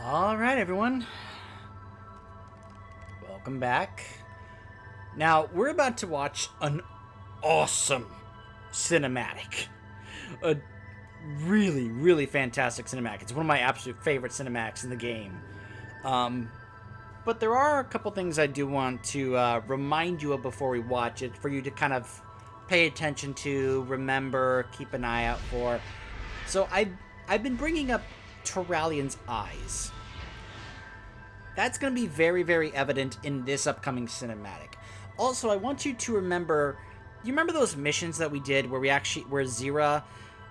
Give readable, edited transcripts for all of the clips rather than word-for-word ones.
Alright, everyone. Welcome back. Now, we're about to watch an awesome cinematic. A really, really fantastic cinematic. It's one of my absolute favorite cinematics in the game. But there are a couple things I do want to remind you of before we watch it, for you to kind of pay attention to, remember, keep an eye out for. So I've been bringing up Turalion's eyes. That's going to be very, very evident in this upcoming cinematic. Also, I want you to remember, you remember those missions that we did where where Xera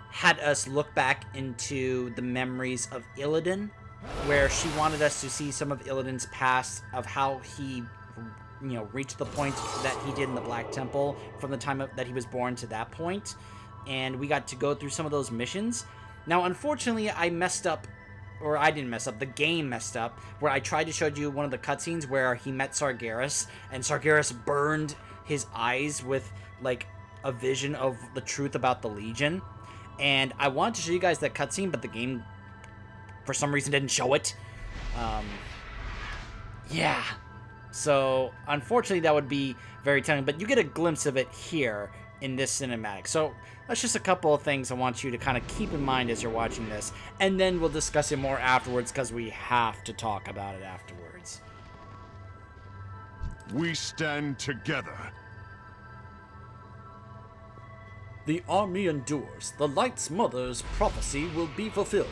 had us look back into the memories of Illidan, where she wanted us to see some of Illidan's past, of how he, reached the point that he did in the Black Temple from the time that he was born to that point, and we got to go through some of those missions. Now, unfortunately, I messed up, or I didn't mess up, the game messed up, where I tried to show you one of the cutscenes where he met Sargeras, and Sargeras burned his eyes with, like, a vision of the truth about the Legion. And I wanted to show you guys that cutscene, but the game, for some reason, didn't show it. Yeah. So, unfortunately, that would be very telling, but you get a glimpse of it here in this cinematic. So, that's just a couple of things I want you to kind of keep in mind as you're watching this, and then we'll discuss it more afterwards, because we have to talk about it afterwards. We stand together. The army endures. The Light's mother's prophecy will be fulfilled.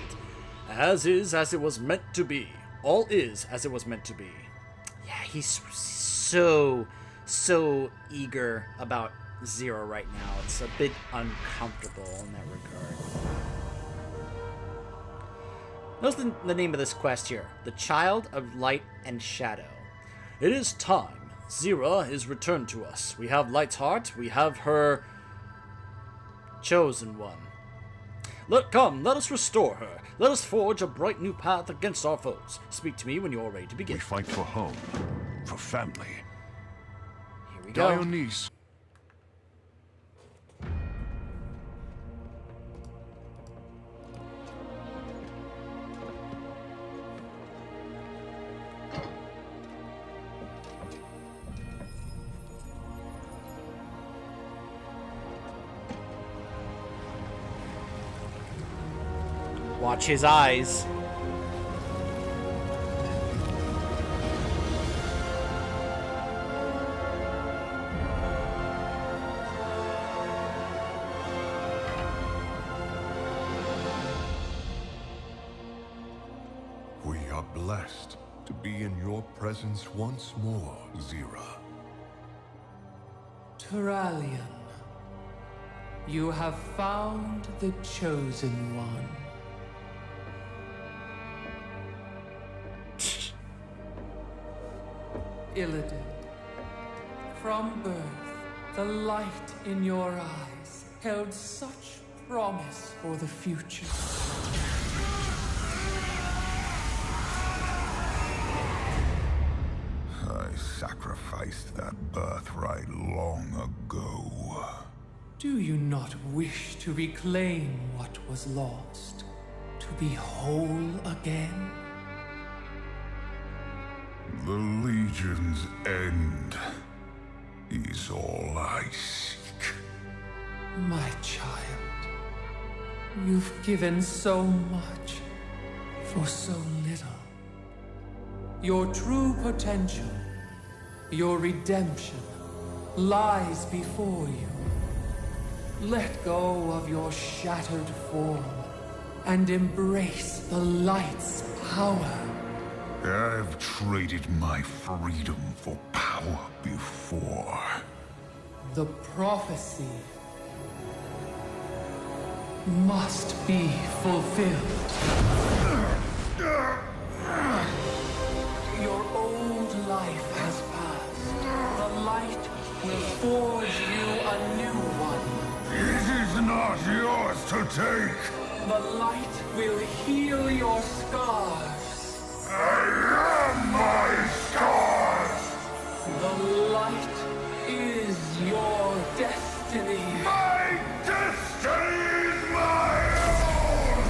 As is as it was meant to be. All is as it was meant to be. Yeah, he's so eager about Xera right now. It's a bit uncomfortable in that regard. Notice the name of this quest here. The Child of Light and Shadow. It is time. Xera is returned to us. We have Light's heart. We have her chosen one. Come, let us restore her. Let us forge a bright new path against our foes. Speak to me when you are ready to begin. We fight for home, for family. Here we go. Dionysus. Watch his eyes. We are blessed to be in your presence once more, Xera. Turalion, you have found the Chosen One. Illidan, from birth, the light in your eyes held such promise for the future. I sacrificed that birthright long ago. Do you not wish to reclaim what was lost? To be whole again? The Legion's end is all I seek. My child, you've given so much for so little. Your true potential, your redemption, lies before you. Let go of your shattered form and embrace the light's power. I've traded my freedom for power before. The prophecy must be fulfilled. Your old life has passed. The light will forge you a new one. It is not yours to take. The light will heal your scars. I am my scars! The light is your destiny. My destiny is my own!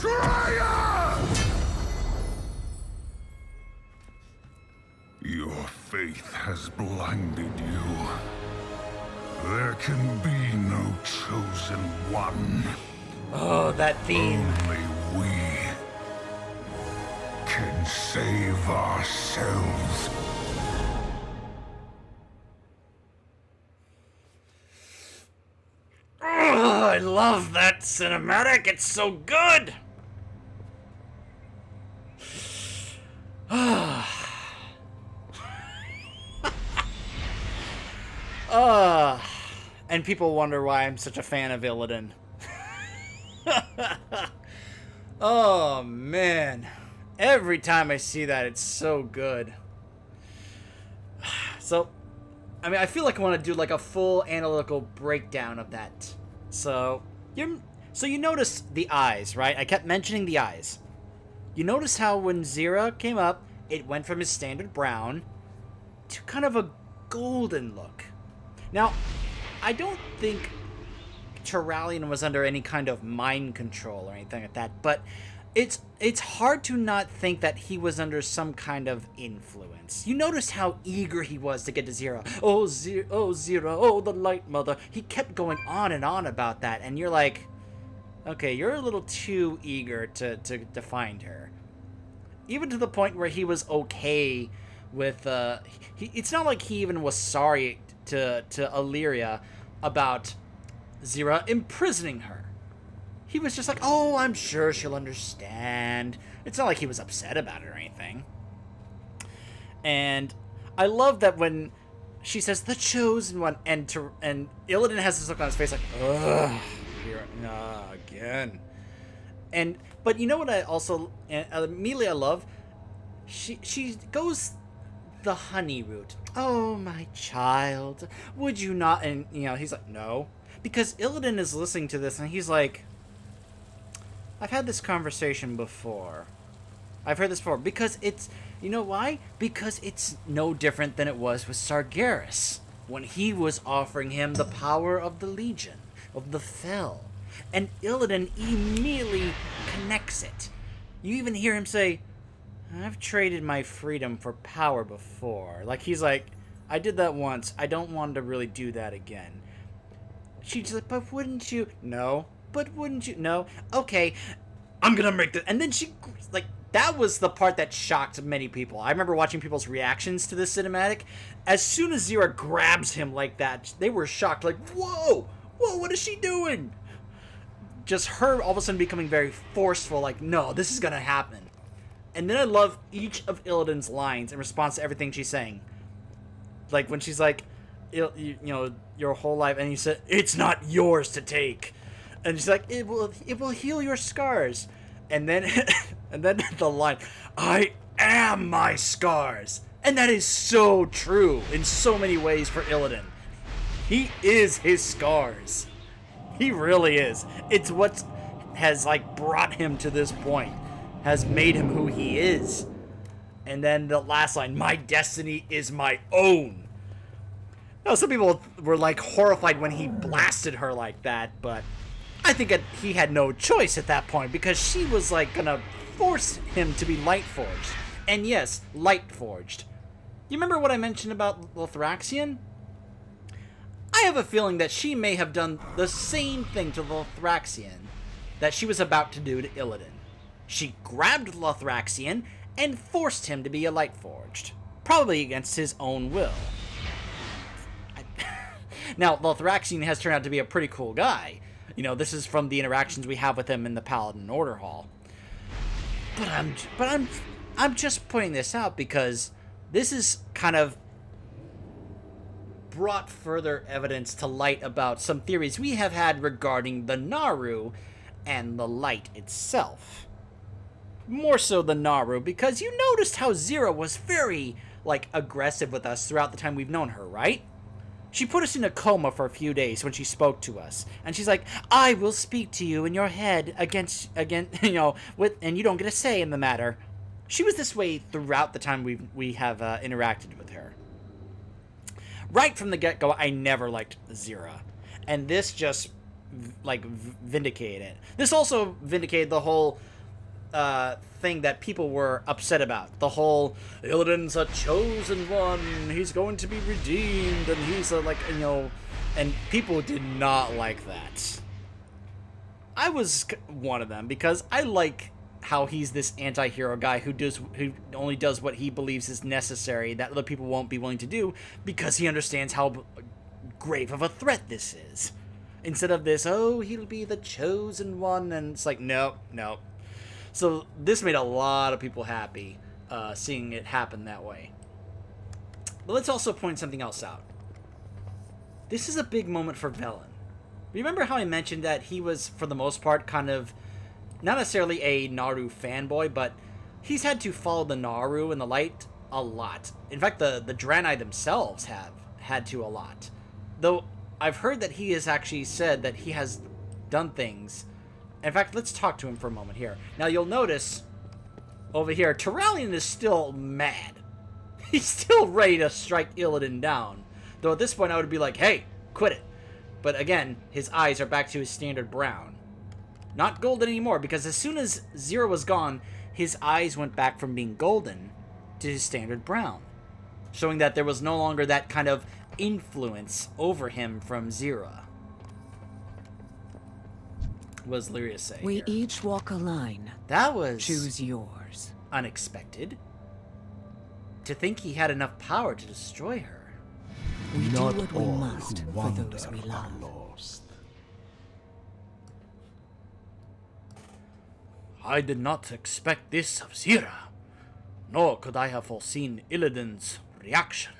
Traitor! Your faith has blinded you. There can be no chosen one. Oh, that theme. Only we can save ourselves. Oh, I love that cinematic. It's so good. And people wonder why I'm such a fan of Illidan. Oh, man. Every time I see that, it's so good. So, I mean, I feel like I want to do like a full analytical breakdown of that. So you noticed the eyes, right? I kept mentioning the eyes. You notice how when Xera came up, it went from his standard brown to kind of a golden look. Now, I don't think Turalyon was under any kind of mind control or anything like that, but it's hard to not think that he was under some kind of influence. You notice how eager he was to get to Xera. Oh, Xera, oh, the Light Mother. He kept going on and on about that, and you're like, okay, you're a little too eager to find her. Even to the point where he was okay with, it's not like he even was sorry to Illyria about Xera imprisoning her. He was just like, oh, I'm sure she'll understand. It's not like he was upset about it or anything. And I love that when she says, the chosen one, and Illidan has this look on his face like, ugh, again. But you know what I also, immediately I love? She goes the honey route. Oh, my child, would you not? And, he's like, no. Because Illidan is listening to this, and he's like, I've had this conversation before. I've heard this before. Because it's... You know why? Because it's no different than it was with Sargeras, when he was offering him the power of the Legion, of the Fel. And Illidan immediately connects it. You even hear him say, I've traded my freedom for power before. Like, he's like, I did that once. I don't want to really do that again. She's like, but wouldn't you? No. But wouldn't you? No. Okay, I'm gonna make this. And then she, like, that was the part that shocked many people. I remember watching people's reactions to this cinematic. As soon as Xera grabs him like that, they were shocked. Like, whoa, what is she doing? Just her all of a sudden becoming very forceful. Like, no, this is gonna happen. And then I love each of Illidan's lines in response to everything she's saying. Like when she's like, your whole life, and he said, it's not yours to take. And she's like, it will heal your scars. And then and then the line, I am my scars. And that is so true in so many ways for Illidan. He is his scars. He really is. It's what has like brought him to this point, has made him who he is. And then the last line, my destiny is my own. Now, some people were like horrified when he blasted her like that, but I think he had no choice at that point because she was like gonna force him to be light forged. And yes, light forged. You remember what I mentioned about Lothraxion? I have a feeling that she may have done the same thing to Lothraxion that she was about to do to Illidan. She grabbed Lothraxion and forced him to be a light forged, probably against his own will. Now, Lothraxion has turned out to be a pretty cool guy. This is from the interactions we have with him in the Paladin Order Hall. But I'm just pointing this out because this is kind of brought further evidence to light about some theories we have had regarding the Naru and the light itself. More so the Naru, because you noticed how Xera was very, aggressive with us throughout the time we've known her, right? She put us in a coma for a few days when she spoke to us. And she's like, I will speak to you in your head and you don't get a say in the matter. She was this way throughout the time we have interacted with her. Right from the get-go, I never liked Xera. And this just, vindicated it. This also vindicated the whole thing that people were upset about. The whole Illidan's a chosen one, he's going to be redeemed, and he's like, you know, and people did not like that. I was one of them because I like how he's this anti-hero guy who only does what he believes is necessary that other people won't be willing to do because he understands how grave of a threat this is. Instead of this, oh, he'll be the chosen one, and it's like, no. So this made a lot of people happy, seeing it happen that way. But let's also point something else out. This is a big moment for Velen. Remember how I mentioned that he was, for the most part, kind of, not necessarily a Naru fanboy, but he's had to follow the Naru and the light a lot. In fact, the Draenei themselves have had to a lot. Though I've heard that he has actually said that he has done things. In fact, let's talk to him for a moment here. Now, you'll notice over here, Turalyon is still mad. He's still ready to strike Illidan down. Though at this point, I would be like, hey, quit it. But again, his eyes are back to his standard brown. Not golden anymore, because as soon as Xera was gone, his eyes went back from being golden to his standard brown. Showing that there was no longer that kind of influence over him from Xera. What does Lyria say We here? each walk a line. That was Choose yours. unexpected. To think he had enough power to destroy her. We do Not what we all must who for wander those we are love. lost. I did not expect this of Xera, nor could I have foreseen Illidan's reaction.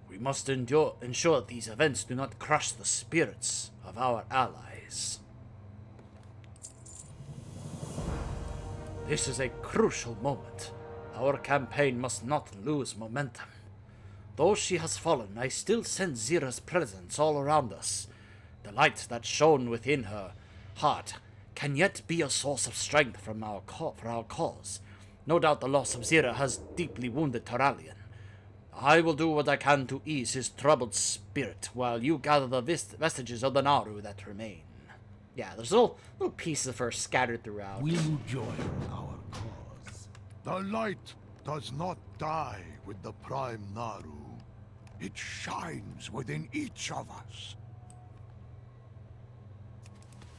We must ensure these events do not crush the spirits of our allies. This is a crucial moment. Our campaign must not lose momentum. Though she has fallen, I still sense Xera's presence all around us. The light that shone within her heart can yet be a source of strength for our cause. No doubt the loss of Xera has deeply wounded Turalyon. I will do what I can to ease his troubled spirit, while you gather the vestiges of the Naru that remain. Yeah, there's little pieces of her scattered throughout. Will you join our cause? The light does not die with the Prime Naru. It shines within each of us.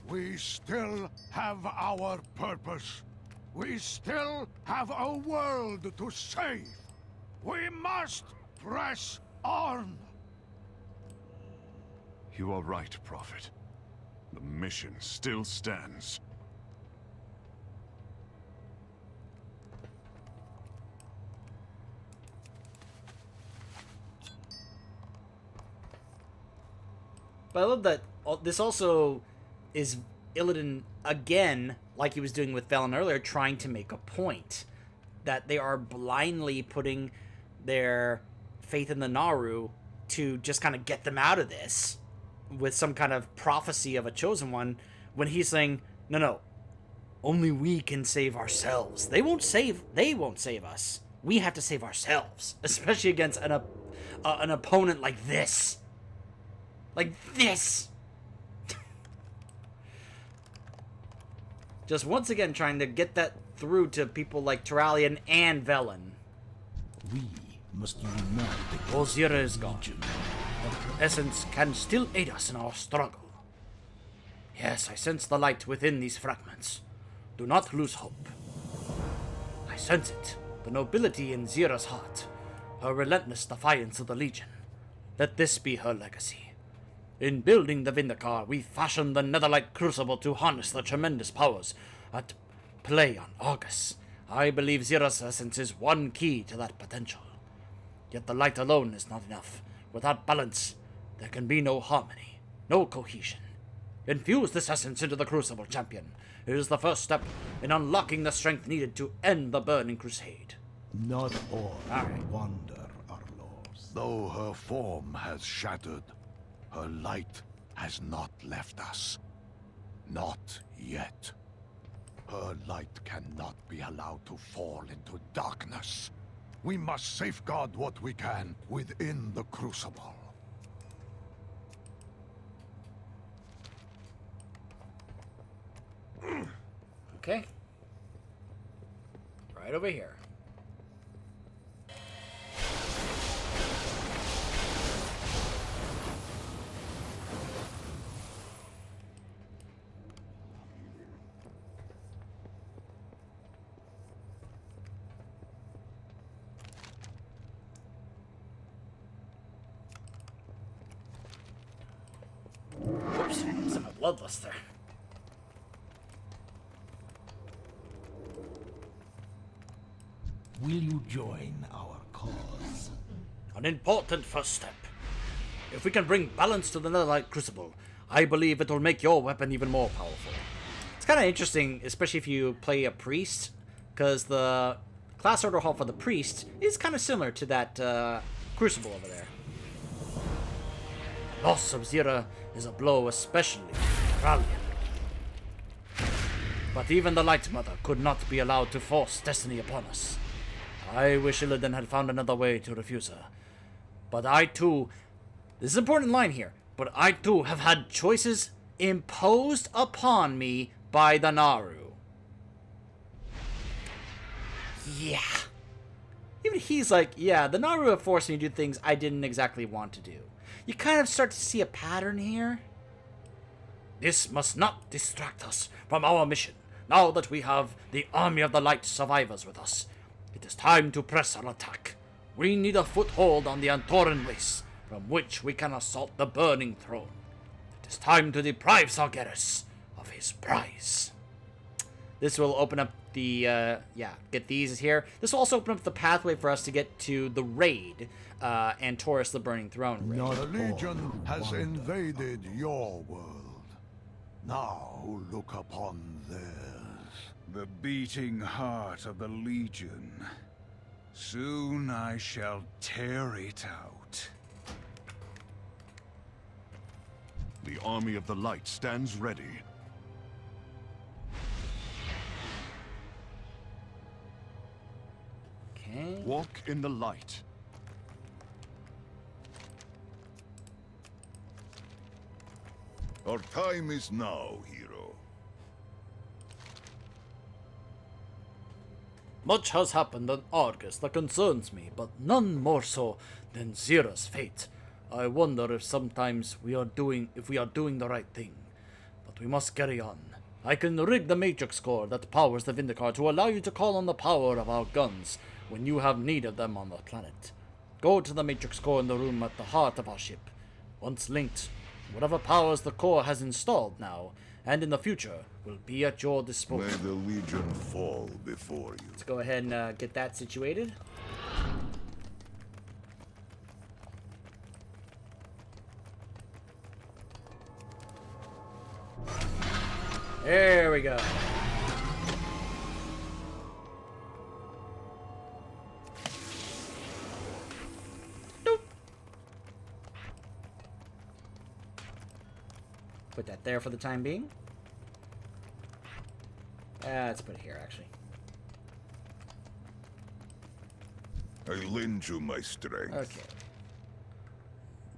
We still have our purpose. We still have a world to save. We must press on. You are right, Prophet. The mission still stands. But I love that this also is Illidan, again, like he was doing with Velen earlier, trying to make a point. That they are blindly putting their faith in the Naru to just kind of get them out of this with some kind of prophecy of a chosen one, when he's saying, no, only we can save ourselves. They won't save us. We have to save ourselves, especially against an opponent like this. Like this. Just once again trying to get that through to people like Turalyon and Velen. We must unite Though against Xera is gone, Legion. her essence can still aid us in our struggle. Yes, I sense the light within these fragments. Do not lose hope. I sense it, the nobility in Xera's heart, her relentless defiance of the Legion. Let this be her legacy. In building the Vindikar, we fashioned the Netherlight Crucible to harness the tremendous powers at play on Argus. I believe Xera's essence is one key to that potential. Yet the light alone is not enough. Without balance, there can be no harmony, no cohesion. Infuse this essence into the Crucible, champion. It is the first step in unlocking the strength needed to end the Burning Crusade. Not all Aye. who wander are lost. Though her form has shattered, her light has not left us. Not yet. Her light cannot be allowed to fall into darkness. We must safeguard what we can within the Crucible. Okay. Right over here. Oops, some bloodlust there. Will you join our cause? An important first step. If we can bring balance to the Netherlight Crucible, I believe it will make your weapon even more powerful. It's kind of interesting, especially if you play a priest, because the class order hall for the priest is kind of similar to that crucible over there. Loss of Xera is a blow especially for Rallian. But even the Light Mother could not be allowed to force destiny upon us. I wish Illidan had found another way to refuse her. But I too, This is an important line here. but I too have had choices imposed upon me by the Naru. Yeah. Even he's like, yeah, the Naru have forced me to do things I didn't exactly want to do. You kind of start to see a pattern here. This must not distract us from our mission. Now that we have the Army of the Light survivors with us, it is time to press our attack. We need a foothold on the Antoran race, from which we can assault the Burning Throne. It is time to deprive Sargeras of his prize. This will open up the, get these here. This will also open up the pathway for us to get to the raid, and Taurus the Burning Throne raid. The Legion has invaded your world. Now look upon theirs. The beating heart of the Legion. Soon I shall tear it out. The Army of the Light stands ready. Okay. Walk in the light. Our time is now, hero. Much has happened on Argus that concerns me, but none more so than Xera's fate. I wonder if sometimes we are doing the right thing. But we must carry on. I can rig the matrix core that powers the Vindicar to allow you to call on the power of our guns when you have need of them on the planet. Go to the matrix core in the room at the heart of our ship. Once linked, whatever powers the core has installed now, and in the future, will be at your disposal. May the Legion fall before you. Let's go ahead and get that situated. There we go. Nope. Put that there for the time being. Let's put it here, actually. I lend you my strength. Okay.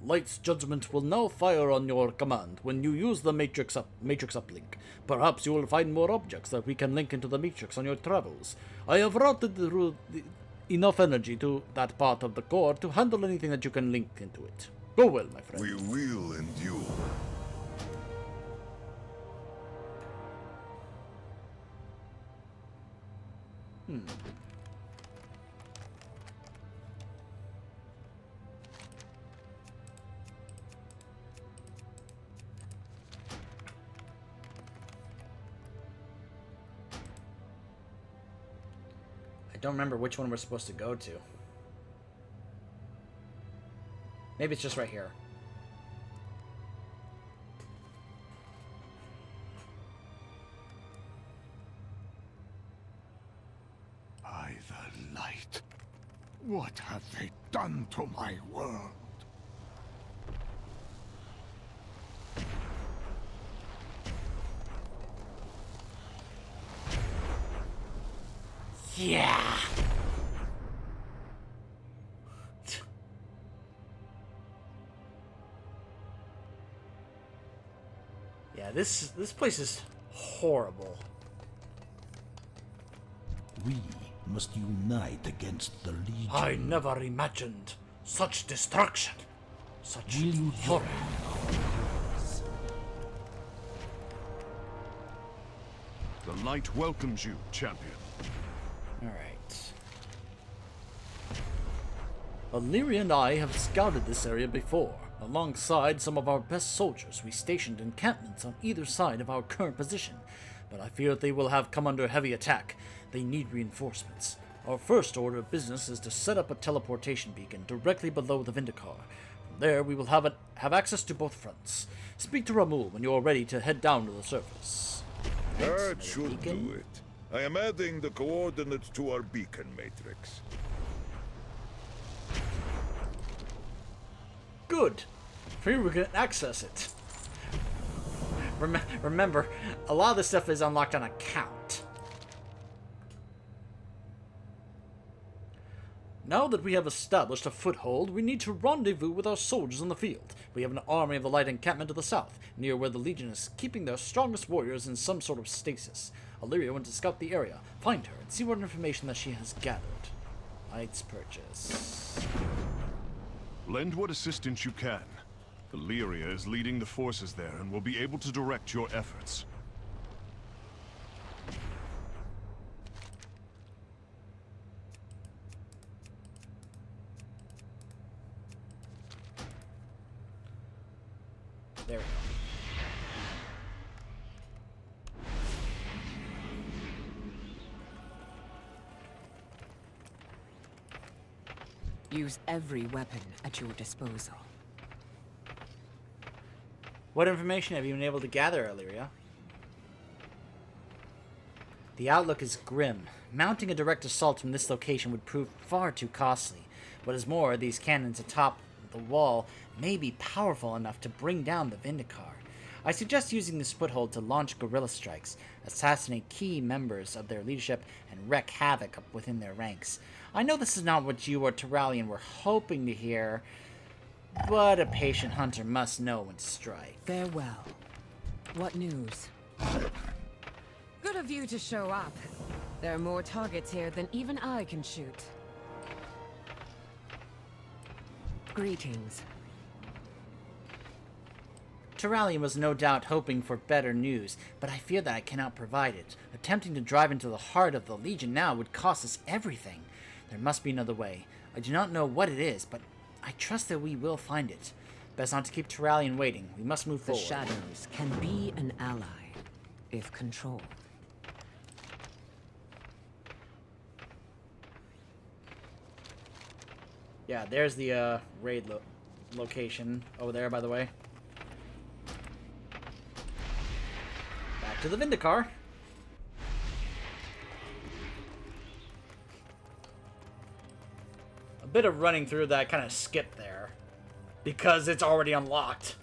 Light's judgment will now fire on your command when you use the matrix uplink. Perhaps you will find more objects that we can link into the matrix on your travels. I have routed enough energy to that part of the core to handle anything that you can link into it. Go well, my friend. We will endure. I don't remember which one we're supposed to go to. Maybe it's just right here. By the light. What have they done to my world? Yeah. Yeah, this place is horrible. We must unite against the Legion. I never imagined such destruction, such Will you horror. The light welcomes you, champion. Alright. Illyria and I have scouted this area before. Alongside some of our best soldiers, we stationed encampments on either side of our current position, but I fear they will have come under heavy attack. They need reinforcements. Our first order of business is to set up a teleportation beacon directly below the Vindicar. From there, we will have access to both fronts. Speak to Ramul when you are ready to head down to the surface. That should do it. I am adding the coordinates to our beacon matrix. Good. Here we can access it. Remember, a lot of this stuff is unlocked on account. Now that we have established a foothold, we need to rendezvous with our soldiers in the field. We have an army of the light encampment to the south, near where the Legion is keeping their strongest warriors in some sort of stasis. Illyria went to scout the area, find her, and see what information that she has gathered. Knight's purchase. Lend what assistance you can. Illyria is leading the forces there and will be able to direct your efforts. There we go. Use every weapon at your disposal. What information have you been able to gather, Illyria? The outlook is grim. Mounting a direct assault from this location would prove far too costly. What is more, these cannons atop the wall may be powerful enough to bring down the Vindicar. I suggest using this foothold to launch guerrilla strikes, assassinate key members of their leadership, and wreak havoc within their ranks. I know this is not what you or Turalian were hoping to hear, but a patient hunter must know when to strike. Farewell. What news? Good of you to show up. There are more targets here than even I can shoot. Greetings. Turalian was no doubt hoping for better news, but I fear that I cannot provide it. Attempting to drive into the heart of the Legion now would cost us everything. There must be another way. I do not know what it is, but I trust that we will find it. Best not to keep Turalian waiting. We must move The forward. shadows can be an ally, if controlled. Yeah, there's the raid location over there, by the way. Back to the Vindicar. A bit of running through that kind of skip there, because it's already unlocked.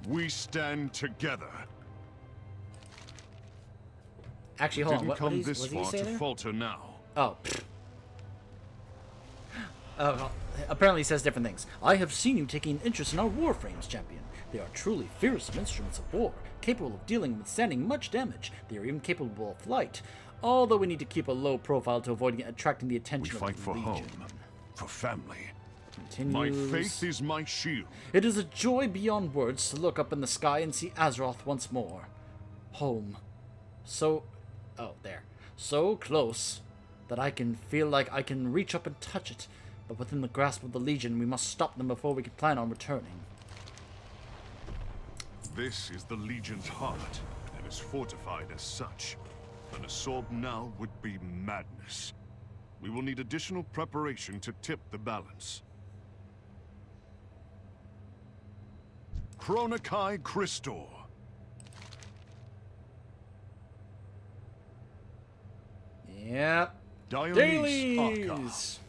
We stand together. Actually, hold on. Didn't What come did this he far say to there? falter now. Oh. Apparently he says different things. I have seen you taking interest in our warframes, champion. They are truly fearsome instruments of war, capable of dealing and withstanding much damage. They are even capable of flight, although we need to keep a low profile to avoid attracting the We attention fight of for the Legion. home, for family. Continues. My faith is my shield. It is a joy beyond words to look up in the sky and see Azeroth once more. Home. So... oh, there. So close that I can feel like I can reach up and touch it. But within the grasp of the Legion, we must stop them before we can plan on returning. This is the Legion's heart, and is fortified as such. An assault now would be madness. We will need additional preparation to tip the balance. Chronokai Christor. Yep. Dailies.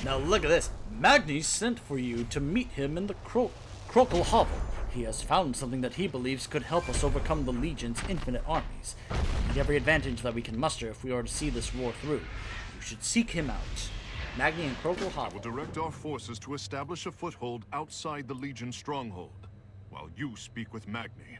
Now look at this. Magni sent for you to meet him in the Crocal Hovel. He has found something that he believes could help us overcome the Legion's infinite armies. We need every advantage that we can muster if we are to see this war through. You should seek him out. Magni and Crokle I will Hovel. direct our forces to establish a foothold outside the Legion stronghold, while you speak with Magni.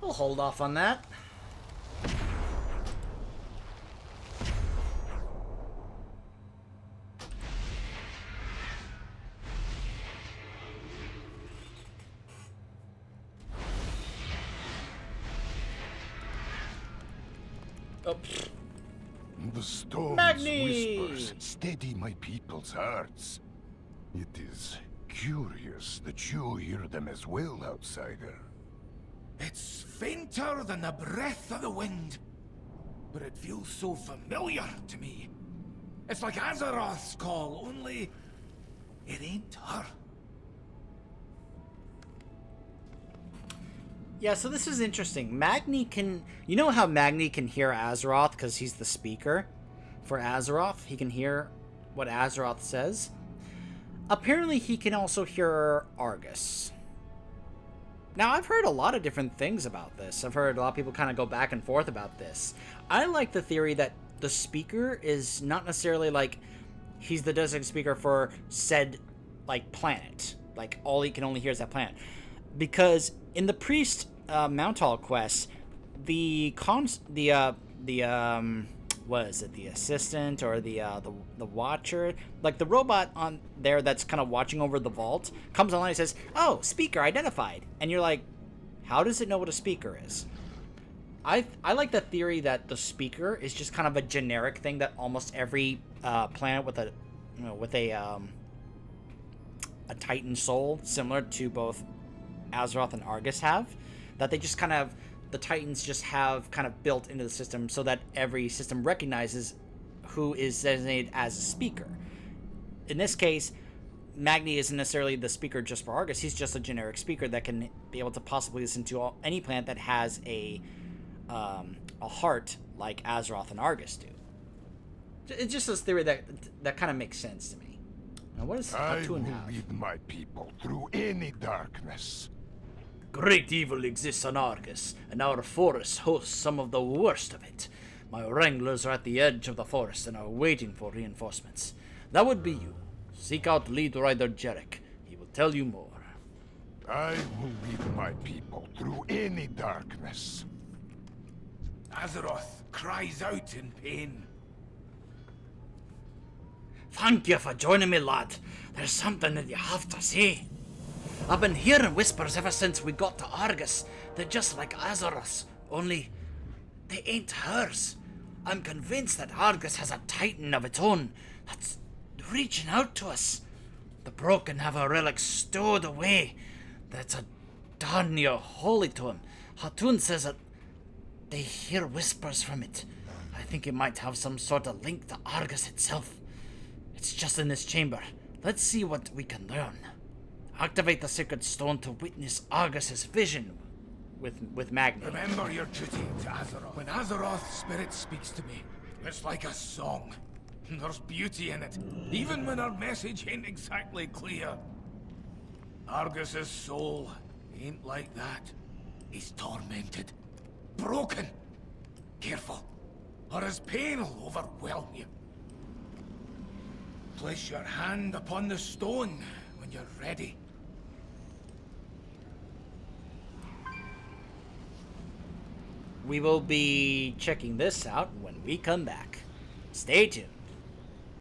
We'll hold off on that. Oh. The storm's Magni! whispers steady my people's hearts. It is curious that you hear them as well, outsider. It's fainter than the breath of the wind, but it feels so familiar to me. It's like Azeroth's call, only it ain't her. Yeah, so this is interesting. Magni can... You know how Magni can hear Azeroth because he's the speaker for Azeroth? He can hear what Azeroth says. Apparently, he can also hear Argus. Now, I've heard a lot of different things about this. I've heard a lot of people kind of go back and forth about this. I like the theory that the speaker is not necessarily like he's the designated speaker for said like planet. Like all he can only hear is that planet. Because in the priest Mount Hall quest, the what is it, the assistant or the watcher, like the robot on there that's kind of watching over the vault, comes online and says, "Oh, speaker identified," and you're like, how does it know what a speaker is? I like the theory that the speaker is just kind of a generic thing that almost every planet with a Titan soul, similar to both Azeroth and Argus have, that they just kind of, the Titans just have kind of built into the system so that every system recognizes who is designated as a speaker. In this case, Magni isn't necessarily the speaker just for Argus. He's just a generic speaker that can be able to possibly listen to any planet that has a heart like Azeroth and Argus do. It's just this theory that kind of makes sense to me. Now, what is I two will and a half? lead my people through any darkness. Great evil exists on Argus, and our forest hosts some of the worst of it. My wranglers are at the edge of the forest and are waiting for reinforcements. That would be you. Seek out Lead Rider Jarek. He will tell you more. I will lead my people through any darkness. Azeroth cries out in pain. Thank you for joining me, lad. There's something that you have to say. I've been hearing whispers ever since we got to Argus. They're just like Azeroth's, only they ain't hers. I'm convinced that Argus has a Titan of its own that's reaching out to us. The broken have a relic stowed away that's a darn near holy to him. Hatun says that they hear whispers from it. I think it might have some sort of link to Argus itself. It's just in this chamber. Let's see what we can learn. Activate the sacred stone to witness Argus's vision with Magni. Remember your duty to Azeroth. When Azeroth's spirit speaks to me, it's like a song. There's beauty in it, even when our message ain't exactly clear. Argus's soul ain't like that. He's tormented, broken. Careful, or his pain will overwhelm you. Place your hand upon the stone when you're ready. We will be checking this out when we come back. Stay tuned.